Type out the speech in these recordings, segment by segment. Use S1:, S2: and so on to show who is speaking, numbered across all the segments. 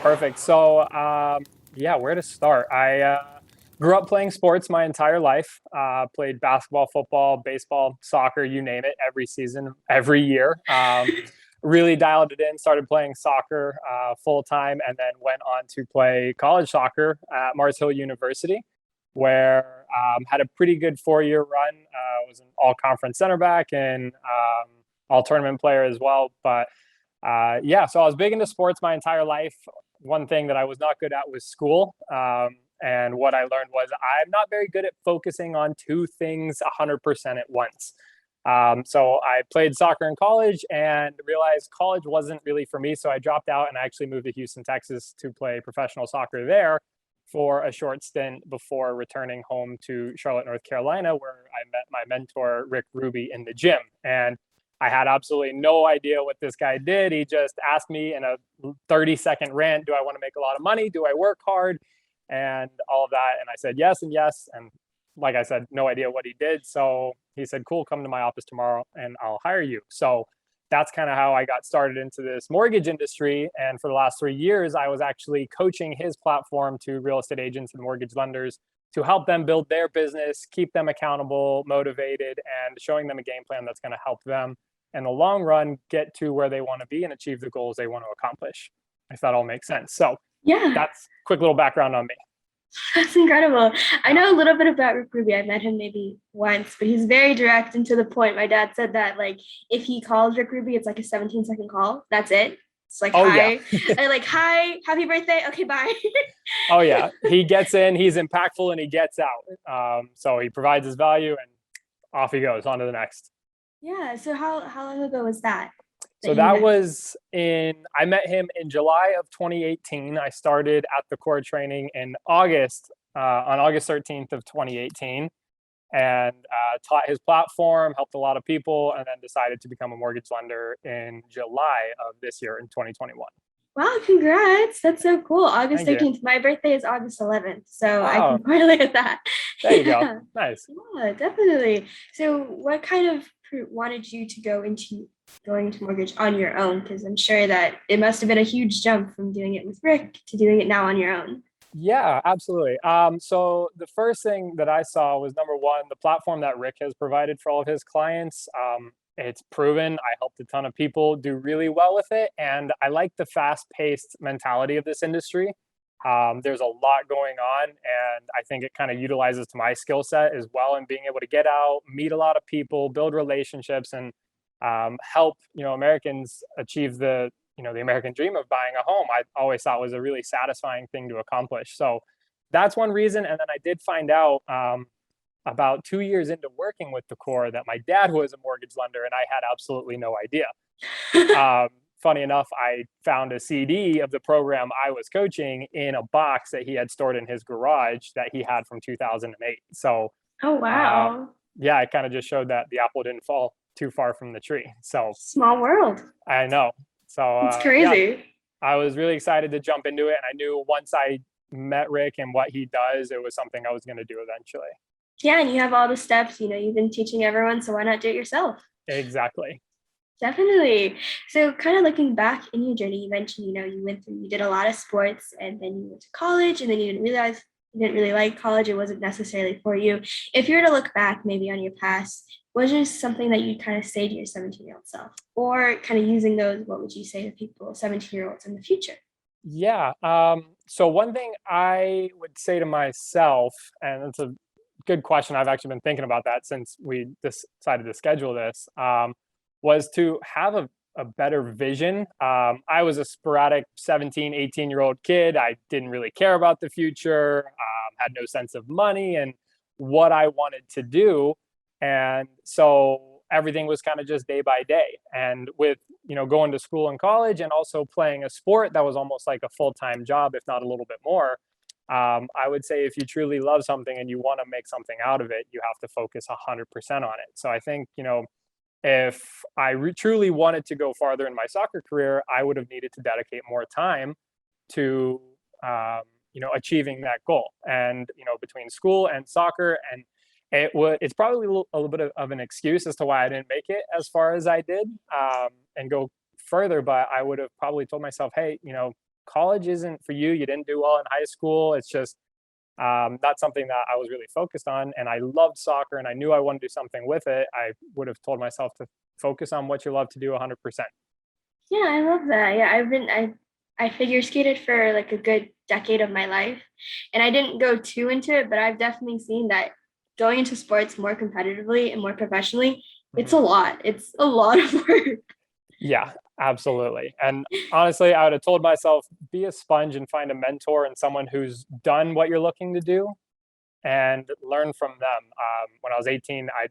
S1: Perfect. So, yeah, where to start? I grew up playing sports my entire life. Played basketball, football, baseball, soccer, you name it, every season, every year. Really dialed it in, started playing soccer full time, and then went on to play college soccer at Mars Hill University, where had a pretty good 4 year run. Was an all conference center back and all tournament player as well. But yeah, so I was big into sports my entire life. One thing that I was not good at was school. And what I learned was I'm not very good at focusing on two things 100% at once. So I played soccer in college and realized college wasn't really for me. So I dropped out and I actually moved to Houston, Texas to play professional soccer there for a short stint before returning home to Charlotte, North Carolina, where I met my mentor, Rick Ruby, in the gym. And I had absolutely no idea what this guy did. He just asked me in a 30-second rant, do I want to make a lot of money? Do I work hard? And all of that. And I said yes and yes. And like I said, no idea what he did. So he said, cool, come to my office tomorrow and I'll hire you. So that's kind of how I got started into this mortgage industry. And for the last 3 years, I was actually coaching his platform to real estate agents and mortgage lenders to help them build their business, keep them accountable, motivated, and showing them a game plan that's going to help them in the long run get to where they want to be and achieve the goals they want to accomplish, if that all makes sense. So
S2: Yeah,
S1: that's a quick little background on me.
S2: that's incredible. I
S1: Yeah.
S2: know a little bit about Rick Ruby. I've met him maybe once, but he's very direct and to the point. My dad said that like if he calls Rick Ruby, it's like a 17-second call. That's it. It's like
S1: Oh yeah.
S2: hi, I like hi, happy birthday. Okay, bye.
S1: Oh yeah. He gets in, he's impactful, and he gets out. So he provides his value and off he goes on to the next.
S2: Yeah. So how long ago was that
S1: So
S2: you
S1: that
S2: met?
S1: was I met him in July of 2018. I started at the core training in August, on August 13th of 2018, and taught his platform, helped a lot of people, and then decided to become a mortgage lender in July of this year in 2021.
S2: Wow, congrats. That's so cool. August
S1: Thank you.
S2: 13th. My birthday is August 11th, so I
S1: Oh,
S2: can correlate with that.
S1: there you go.
S2: Yeah.
S1: Nice.
S2: Yeah, definitely. So, what kind of wanted you to go into going into mortgage on your own? Because I'm sure that it must have been a huge jump from doing it with Rick to doing it now on your own.
S1: Yeah, absolutely. So the first thing that I saw was number one, the platform that Rick has provided for all of his clients. It's proven. I helped a ton of people do really well with it, and I like the fast-paced mentality of this industry. There's a lot going on, and I think it kind of utilizes to my skill set as well, and being able to get out, meet a lot of people, build relationships, and help Americans achieve the American dream of buying a home. I always thought was a really satisfying thing to accomplish. So that's one reason. And then I did find out about 2 years into working with the core that my dad was a mortgage lender, and I had absolutely no idea. Funny enough, I found a CD of the program I was coaching in a box that he had stored in his garage that he had from 2008. So
S2: Oh,
S1: uh,
S2: wow.
S1: yeah, it kind of just showed that the apple didn't fall too far from the tree. So
S2: Small world.
S1: I know. So
S2: It's
S1: yeah,
S2: crazy.
S1: I was really excited to jump into it. And I knew once I met Rick and what he does, it was something I was going to do eventually.
S2: Yeah, and you have all the steps, you've been teaching everyone, so why not do it yourself?
S1: Exactly.
S2: Definitely. So, kind of looking back in your journey, you mentioned, you did a lot of sports and then you went to college and then you didn't realize you didn't really like college. It wasn't necessarily for you. If you were to look back maybe on your past, was there something that you kind of say to your 17-year-old self? Or kind of using those, what would you say to people, 17-year-olds in the future?
S1: Yeah. So one thing I would say to myself, and it's a good question. I've actually been thinking about that since we decided to schedule this, was to have a better vision. I was a sporadic 17, 18-year-old kid. I didn't really care about the future, had no sense of money and what I wanted to do. And so everything was kind of just day by day. And with, going to school and college and also playing a sport that was almost like a full-time job, if not a little bit more, I would say if you truly love something and you want to make something out of it, you have to focus 100% on it. So I think, if I truly wanted to go farther in my soccer career, I would have needed to dedicate more time to, achieving that goal. And, between school and soccer, and it's probably a little bit of an excuse as to why I didn't make it as far as I did, and go further. But I would have probably told myself, hey, college isn't for you, you didn't do well in high school, it's just not something that I was really focused on. And I loved soccer and I knew I wanted to do something with it. I would have told myself to focus on what you love to do 100%.
S2: Yeah, I love that. Yeah, I figure skated for like a good decade of my life, and I didn't go too into it, but I've definitely seen that going into sports more competitively and more professionally, it's a
S1: Mhm.
S2: lot. It's a lot of work.
S1: Yeah, absolutely. And honestly, I would have told myself, be a sponge and find a mentor and someone who's done what you're looking to do and learn from them. When I was 18, I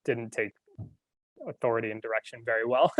S1: didn't take authority and direction very well,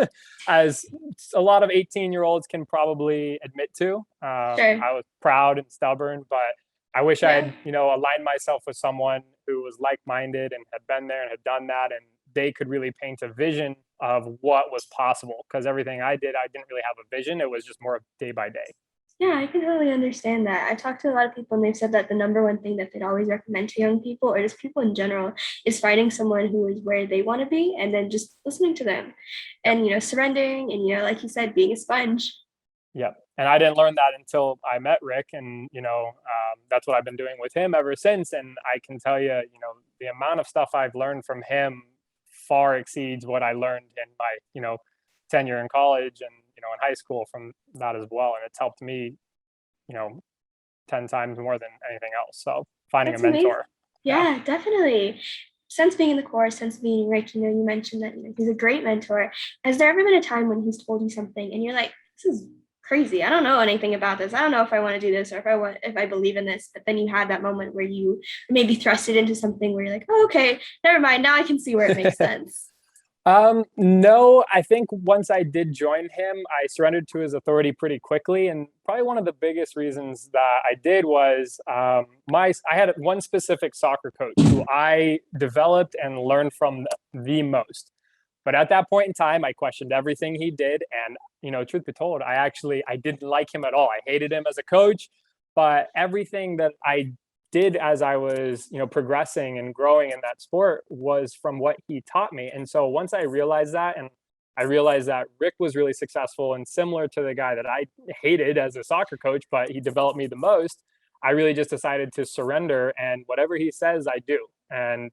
S1: as a lot of 18-year-olds can probably admit to.
S2: Sure.
S1: I was proud and stubborn, but I wish I
S2: Yeah.
S1: had, aligned myself with someone who was like-minded and had been there and had done that, and they could really paint a vision of what was possible. Because everything I did, I didn't really have a vision. It was just more of day by day.
S2: Yeah, I can totally understand that. I talked to a lot of people and they've said that the number one thing that they'd always recommend to young people or just people in general is finding someone who is where they want to be and then just listening to them
S1: Yep.
S2: and, surrendering and, like you said, being a sponge.
S1: Yep. And I didn't learn that until I met Rick, and that's what I've been doing with him ever since. And I can tell you, the amount of stuff I've learned from him far exceeds what I learned in my tenure in college and in high school from that as well. And it's helped me, you know, 10 times more than anything else. So finding a
S2: That's amazing.
S1: mentor, yeah.
S2: Yeah, definitely. Since being in the course, since meeting Rick, you mentioned that he's a great mentor. Has there ever been a time when he's told you something and you're like, this is crazy. I don't know anything about this. I don't know if I want to do this or if I believe in this. But then you had that moment where you maybe thrust it into something where you're like, oh, okay, never mind. Now I can see where it makes sense.
S1: No, I think once I did join him, I surrendered to his authority pretty quickly. And probably one of the biggest reasons that I did was I had one specific soccer coach who I developed and learned from the most. But at that point in time, I questioned everything he did. And, truth be told, I didn't like him at all. I hated him as a coach, but everything that I did as I was, progressing and growing in that sport was from what he taught me. And so once I realized that, and I realized that Rick was really successful and similar to the guy that I hated as a soccer coach, but he developed me the most, I really just decided to surrender, and whatever he says, I do. And,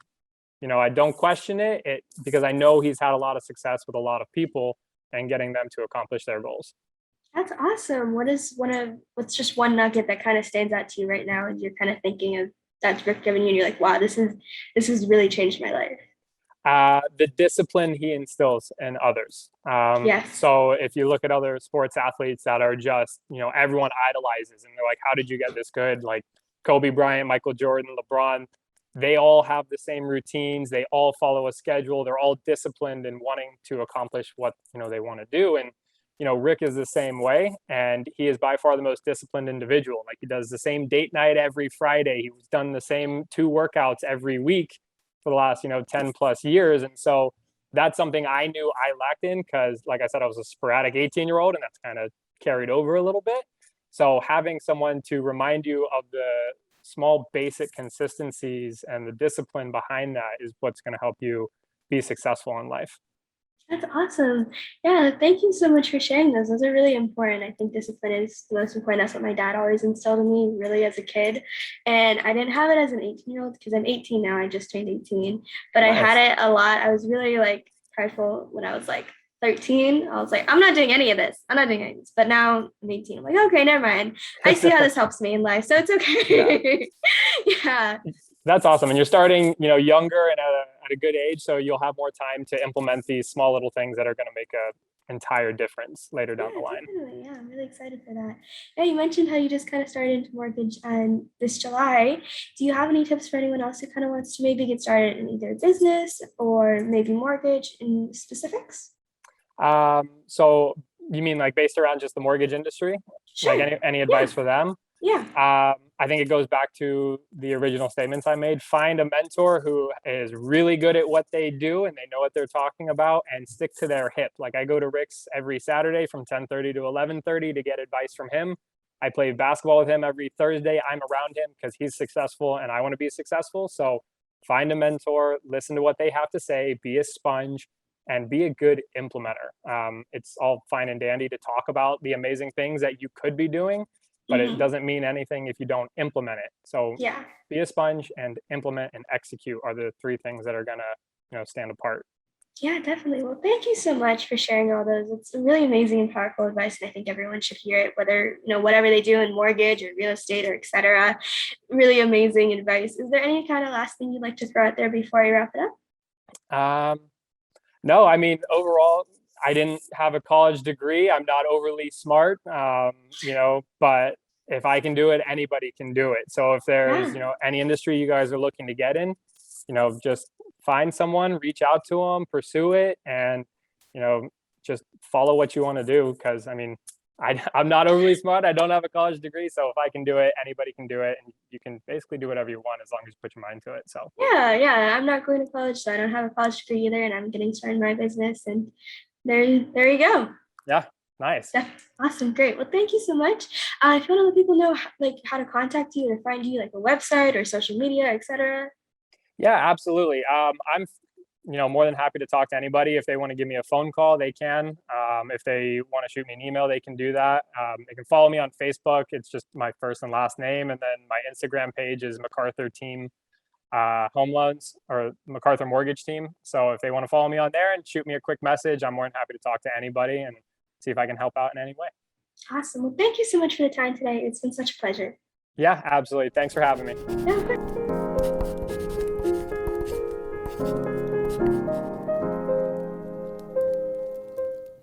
S1: I don't question it because I know he's had a lot of success with a lot of people and getting them to accomplish their goals.
S2: That's awesome. What's just one nugget that kind of stands out to you right now and you're kind of thinking of that's Rick giving you and you're like, wow, this has really changed my life.
S1: The discipline he instills in others.
S2: Yes.
S1: So if you look at other sports athletes that are just, everyone idolizes and they're like, how did you get this good? Like Kobe Bryant, Michael Jordan, LeBron, they all have the same routines. They all follow a schedule. They're all disciplined in wanting to accomplish what, they want to do. And, Rick is the same way. And he is by far the most disciplined individual. Like he does the same date night every Friday. He's done the same 2 workouts every week for the last 10 plus years. And so that's something I knew I lacked in because, like I said, I was a sporadic 18-year-old, and that's kind of carried over a little bit. So having someone to remind you of the small basic consistencies and the discipline behind that is what's going to help you be successful in life.
S2: That's awesome. Yeah, thank you so much for sharing those. Those are really important. I think discipline is the most important. That's what my dad always instilled in me, really, as a kid. And I didn't have it as an 18-year-old because I'm 18 now. I just turned 18, but I had
S1: Nice.
S2: it a lot. I was really like prideful when I was like 13. I was like, I'm not doing any of this. I'm not doing any of this. But now I'm 18. I'm like, okay, never mind. I see how this helps me in life. So it's
S1: Yeah.
S2: okay. Yeah.
S1: That's awesome. And you're starting, younger and at a good age, so you'll have more time to implement these small little things that are going to make a entire difference later
S2: Yeah,
S1: down the line.
S2: definitely. Yeah, I'm really excited for that. Yeah, you mentioned how you just kind of started into mortgage this July. Do you have any tips for anyone else who kind of wants to maybe get started in either business or maybe mortgage in specifics?
S1: So you mean like based around just the mortgage industry? Like
S2: Sure.
S1: any
S2: Yeah.
S1: advice for them?
S2: Yeah.
S1: I think it goes back to the original statements I made. Find a mentor who is really good at what they do and they know what they're talking about, and stick to their hip. Like I go to Rick's every Saturday from 10:30 to 11:30 to get advice from him. I play basketball with him every Thursday. I'm around him because he's successful and I want to be successful. So find a mentor, listen to what they have to say, be a sponge, and be a good implementer. It's all fine and dandy to talk about the amazing things that you could be doing, but it
S2: Hmm.
S1: doesn't mean anything if you don't implement it. So
S2: Yeah.
S1: be a sponge and implement and execute are the three things that are gonna, stand apart.
S2: Yeah, definitely. Well, thank you so much for sharing all those. It's really amazing and powerful advice, and I think everyone should hear it, whether whatever they do in mortgage or real estate or etc. Really amazing advice. Is there any kind of last thing you'd like to throw out there before I wrap it up?
S1: Um, no, I mean, overall, I didn't have a college degree. I'm not overly smart, but if I can do it, anybody can do it. So if there's,
S2: Yeah.
S1: any industry you guys are looking to get in, just find someone, reach out to them, pursue it, and, you know, just follow what you want to do. Because, I mean, I'm not overly smart. I don't have a college degree. So if I can do it, anybody can do it. And you can basically do whatever you want as long as you put your mind to it. So,
S2: Yeah, yeah. I'm not going to college, so I don't have a college degree either, and I'm getting started in my business. And there you go.
S1: yeah, nice.
S2: Awesome, great. Well, thank you so much. If you want to let people know like how to contact you or find you, like a website or social media, etc.
S1: Yeah, absolutely. I'm, more than happy to talk to anybody. If they want to give me a phone call, they can. If they want to shoot me an email, they can do that. They can follow me on Facebook. It's just my first and last name, and then my Instagram page is McArthur Team Home Loans or McArthur Mortgage Team. So if they want to follow me on there and shoot me a quick message, I'm more than happy to talk to anybody and see if I can help out in any way.
S2: Awesome. Well, thank you so much for the time today. It's been such a pleasure.
S1: Yeah, absolutely. Thanks for having me.
S2: Yeah, of course.